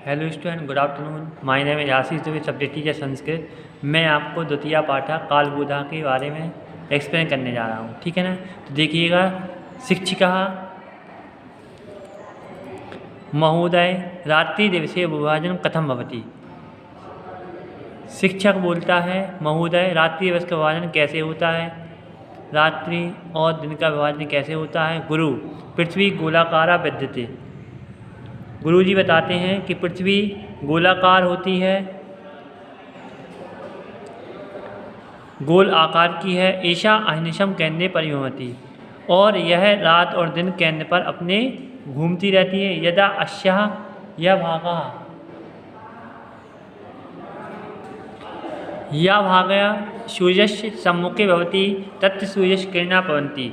Hello student, good afternoon. My name is Ashish Dubey, subject teacher Sanskrit. मैं आपको द्वितीय पाठा कालबुधा के बारे में एक्सप्लेन करने जा रहा हूँ, ठीक है ना। तो देखिएगा, शिक्षिका महोदय रात्रि दिवसीय विभाजन कथम भवति। शिक्षक बोलता है, महोदय रात्रि दिवस का विभाजन कैसे होता है, रात्रि और दिन का विभाजन कैसे होता है। गुरु, पृथ्वी गोलाकारा विद्यते। गुरुजी बताते हैं कि पृथ्वी गोलाकार होती है, गोल आकार की है। ईशा अहनिशम केंद्र परिभ्रमति, और यह रात और दिन केंद्र पर अपने घूमती रहती है। यदा अस्याः यह भागया सूर्यस्य सम्मुखे भवति तत्र सूर्यस्य किरणा पवन्ति।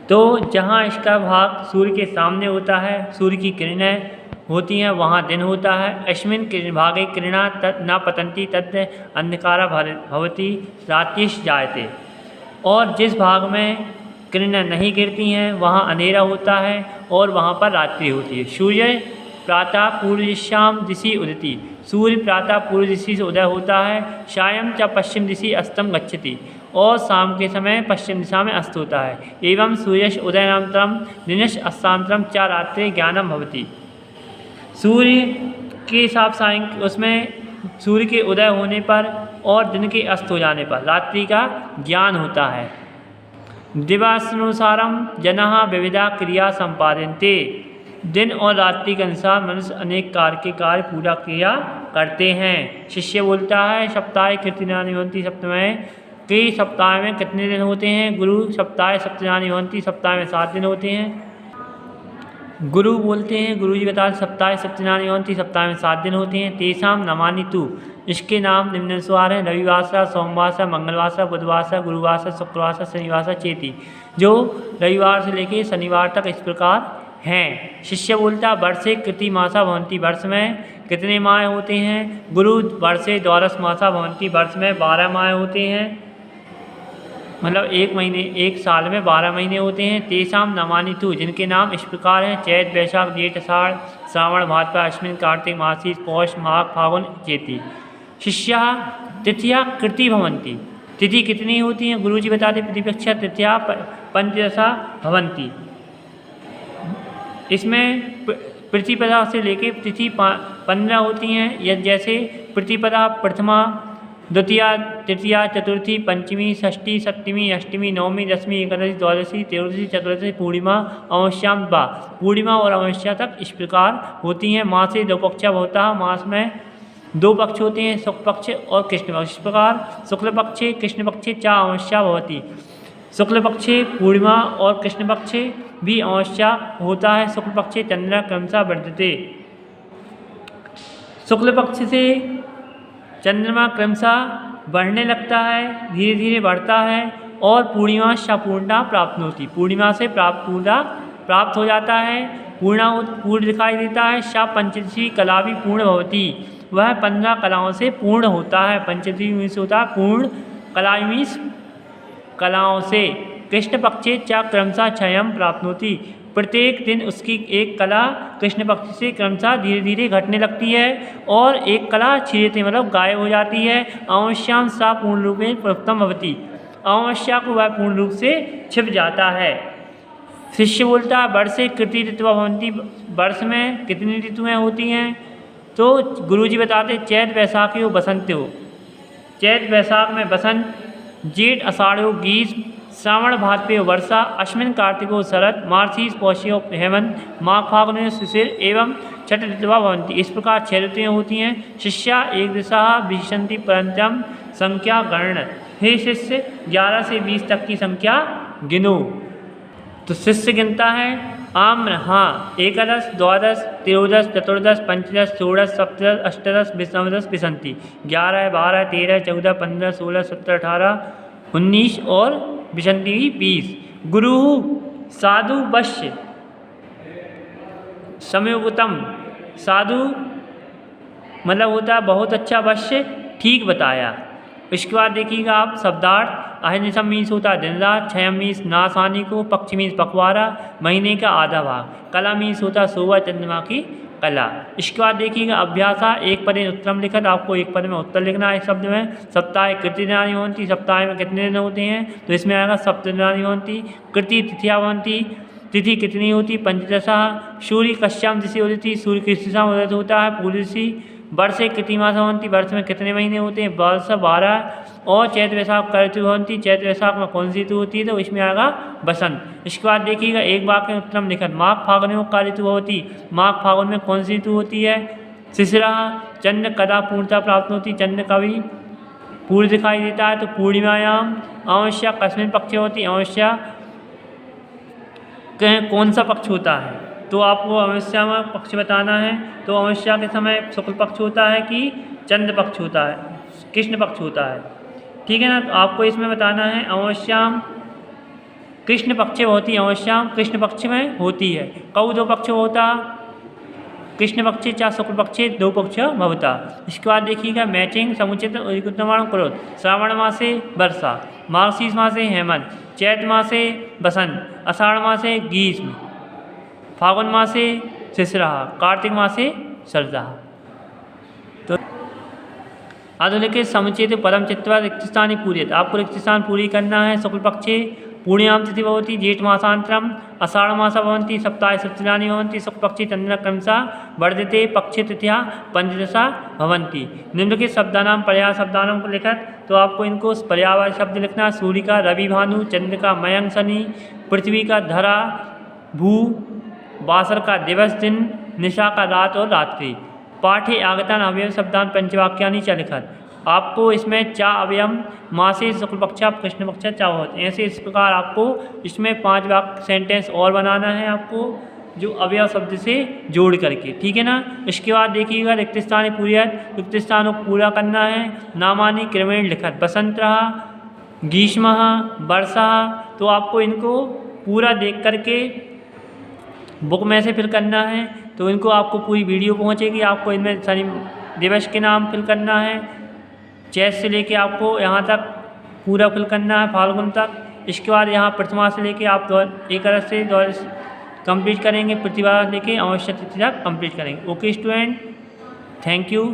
तो जहाँ इसका भाग सूर्य के सामने होता है, सूर्य की किरणें होती हैं, वहाँ दिन होता है। अस्मिन् भागे किरणा न पतन्ति तत्र अंधकारा भवति रात्रिश्च जायते। और जिस भाग में किरणें नहीं गिरती हैं वहाँ अंधेरा होता है और वहाँ पर रात्रि होती है। सूर्य प्रातः पूर्वदिशां दिशि उदिति, सूर्य प्रातः पूर्व दिशा से उदय होता है। सायं च पश्चिम दिशि अस्तम गच्छति, और शाम के समय पश्चिम दिशा में अस्त होता है। एवं सूर्यस्य उदयानन्तरं दिनस्य अस्तानन्तरं च रात्रि ज्ञानं भवति। सूर्य के उसमें सूर्य के उदय होने पर और दिन के अस्त हो जाने पर रात्रि का ज्ञान होता है। दिवसानुसारं जनाः विविधा क्रिया संपादन्ते, दिन और रात्रि के अनुसार मनुष्य अनेक कार्य पूरा किया करते हैं। शिष्य बोलता है, सप्ताहे कितनी दिनानि भवन्ति, सप्ताह में कितने दिन होते हैं। गुरु, सप्ताहे सप्तदिनानि भवन्ति, सप्ताह में 7 दिन होते हैं। गुरु बोलते हैं, गुरुजी बताते सप्ताहे सप्तदिनानि भवन्ति, सप्ताह में 7 दिन होते हैं। तेषां नामानि तु, इसके नाम निम्नानुसार हैं। रविवासर, सोमवासर, मंगलवासर, बुधवासर, गुरुवासर, शुक्रवासर, शनिवासर चेति, जो रविवार से लेकर शनिवार तक इस प्रकार हैं। शिष्य बोलता, वर्षे कृति मासा भवन्ति, वर्ष में कितने माह होते हैं। गुरु, वर्षे द्वादश मासा भवन्ति, वर्ष में 12 माह होते हैं, मतलब एक साल में 12 महीने होते हैं। तेषां नामानि तु, जिनके नाम इस प्रकार हैं। चैत, वैशाख, जेठ, आषाढ़, श्रावण, भाद्रपद, अश्विन, कार्तिक, मासी, पौष, माघ, फागुन चेति। शिष्याः तिथियाः कृति भवन्ति, तिथि कितनी होती हैं। गुरुजी बताते प्रतिपक्षा तिथियाः पंचदशा भवन्ति। इसमें प्रतिपदा से लेके तिथि 15 होती हैं। जैसे प्रतिपदा प्रथमा, द्वितीया, तृतीया, चतुर्थी, पंचमी, षष्ठी, सप्तमी, अष्टमी, नवमी, दसवीं, एकादशी, द्वादशी, त्रयोदशी, चतुर्दशी, पूर्णिमा, अमावस्या, पूर्णिमा और अमावस्या तक इस प्रकार होती हैं। मासे 2 पक्ष होता है, मास में 2 पक्ष होते हैं, शुक्ल पक्ष और कृष्ण पक्ष। इस प्रकार शुक्ल पक्षे कृष्ण पक्षे च अमावस्या भवति। शुक्ल पक्षे पूर्णिमा और कृष्ण पक्षे भी अमावस्या होता है। शुक्ल पक्षे चंद्र क्रमशः वर्धते, शुक्ल पक्ष से चंद्रमा क्रमशः बढ़ने लगता है, धीरे धीरे बढ़ता है, और पूर्णिमा पूर्णता प्राप्त होती, पूर्णिमा से पूर्णता प्राप्त हो जाता है, पूर्ण दिखाई देता है। सा पंचदशी कला भी पूर्ण भवती, वह 15 कलाओं से पूर्ण होता है। पंचदशी मीन्स होता है पूर्ण, कला मीन्स कलाओं से। कृष्ण पक्षे च क्रमशः क्षयं प्राप्नोति, प्रत्येक दिन उसकी एक कला कृष्ण पक्ष से क्रमशः धीरे धीरे घटने लगती है और एक कला क्षीयते मतलब गायब हो जाती है। अमावस्यां सा पूर्ण रूप में प्रथम भवति, अमावस्या को वह पूर्ण रूप से छिप जाता है। शिष्य बोलता है, वर्षे कृति ऋतुवा भवन्ति, वर्ष में कितनी ऋतुएँ होती हैं। तो गुरुजी बताते, चैत वैशाखी बसंत हो, चैत वैशाख में बसंत, जेठ आषाढ़ो ग्रीष्म, श्रावण भाद्रपद वर्षा, अश्विन कार्तिको शरद, मार्गशीर्ष पौषो हेमंत, माघ फाल्गुन शिशिर एवं छठ ऋतुवा भवन्ति। इस प्रकार 6 ऋतुएँ होती हैं। शिष्या एक दिशा विशंति परंतम संख्या गणन, हे शिष्य 11 से 20 तक की संख्या गिनो। तो शिष्य गिनता है, आम्र हाँ, एकादश, द्वादश, त्रयोदश, चतुर्दश, पंचदश, षोडश, सप्तदश, अष्टादश, नवदश विशंति, 11, 12, 13, 14, 15, 16, 17, 18, 19 और विशंति 20। गुरु साधु वश्य समयोगतम, साधु मतलब होता है बहुत अच्छा, वश्य ठीक बताया। इसके बाद देखिएगा आप शब्दार्थ। अहनिशम मीन्स होता है दिन रात, क्षयम मीन्स नाश हानि को, पक्ष मीन्स पखवाड़ा, महीने का आधा भाग, कला मीन्स होता है सुबह चंद्रमा की कला। इसके बाद देखिएगा अभ्यासा एक पद उत्तरम लिखत, आपको एक पद में उत्तर लिखना है शब्द में। सप्ताह कृति दिनानि भवन्ति, सप्ताह में कितने दिन होते हैं, तो इसमें आएगा सप्तदिनानि भवन्ति। कृति तिथिया भवन्ति, तिथि कितनी होती, पंचदशा। सूर्य कस्याम दिशि उदिति, सूर्य किस दिशा में उदित होता है, पूर्व दिशि। वर्षे कितनी मास भवन्ति, वर्ष में कितने महीने होते हैं, वर्ष 12। और चैत्र वैशाख का ऋतु भवन्ति, चैत्र वैशाख में कौन सी ऋतु होती है, तो इसमें आएगा बसंत। इसके बाद देखिएगा एक वाक्य उत्तरम लिखत, माघ फागुन का ऋतु होती, माघ फागुन में कौन सी ऋतु होती है, शिशिरा। चंद्र कदा पूर्णता प्राप्त होती, चंद्र कभी पूर्ण दिखाई देता है, तो पूर्णिमायाम। अमावस्या कस्मिन पक्ष होती, अमावस्या कौन सा पक्ष होता है, तो आपको अमावस्या में पक्ष बताना है। तो अमावस्या के समय शुक्ल पक्ष होता है कि चंद्र पक्ष होता है, कृष्ण पक्ष होता है, ठीक है ना। तो आपको इसमें बताना है अमावस्याम कृष्ण पक्ष होती है, अमावस्याम कृष्ण पक्ष में होती है। कौ दो पक्ष होता, कृष्ण पक्षे चा शुक्ल पक्षे दो पक्ष भवता। इसके बाद देखिएगा मैचिंग समुचित उत्तमाण क्रोध। श्रावण मासे वर्षा, मार्गशीर्ष मासे हेमंत, चैत्र मासे बसंत, आषाढ़ मासे ग्रीष्म, फागुन मासे शिशिरा, कार्तिक मासे शरद। तो आधुनिक समुचित पदम चित्वा रिक्तस्थानी पूरित, आपको रिक्त स्थान पूरी करना है। शुक्ल पक्षे पूर्णियाम तिथि भवती, जेठ मासांतरम, आषाढ़ मासा भवन्ति, सप्ताहे सप्तदिनानि भवन्ति, शुक्ल पक्षे चंद्र क्रमशः वर्धते, पक्षे तिथिया पंचदशा भवन्ति। निम्नलिखित शब्दानां पर्याय शब्दानां को लिखत, तो आपको इनको पर्यायवाची शब्द लिखना। सूर्य का रवि भानु, चंद्र का मयंक शनि, पृथ्वी का धरा भू, वासर का दिवस दिन, निशा का रात और रात्रि। पाठे आगतान अवयव शब्दान पंचवाक्यानि च लिखत, आपको इसमें चा अवयम मासे शुक्ल पक्षा कृष्ण पक्षा चा होते हैं। ऐसे इस प्रकार आपको इसमें 5 वाक्य सेंटेंस और बनाना है आपको, जो अवयव शब्द से जोड़ करके, ठीक है ना। इसके बाद देखिएगा रिक्त स्थान पूर्यत, रिक्त स्थानों को पूरा करना है। नामानि क्रमेण लिखत, बसंत रहा, ग्रीष्म, वर्षा। तो आपको इनको पूरा देख करके बुक में से फिल करना है, तो इनको आपको पूरी वीडियो पहुंचेगी। आपको इनमें शनि दिवस के नाम फिल करना है, चैत से लेके आपको यहाँ तक पूरा फिल करना है फाल्गुन तक। इसके बाद यहाँ प्रथमा से लेके आप एक तरह से कंप्लीट करेंगे, प्रतिभा लेके अमावस्या तिथि तक कंप्लीट करेंगे। Okay student, thank you.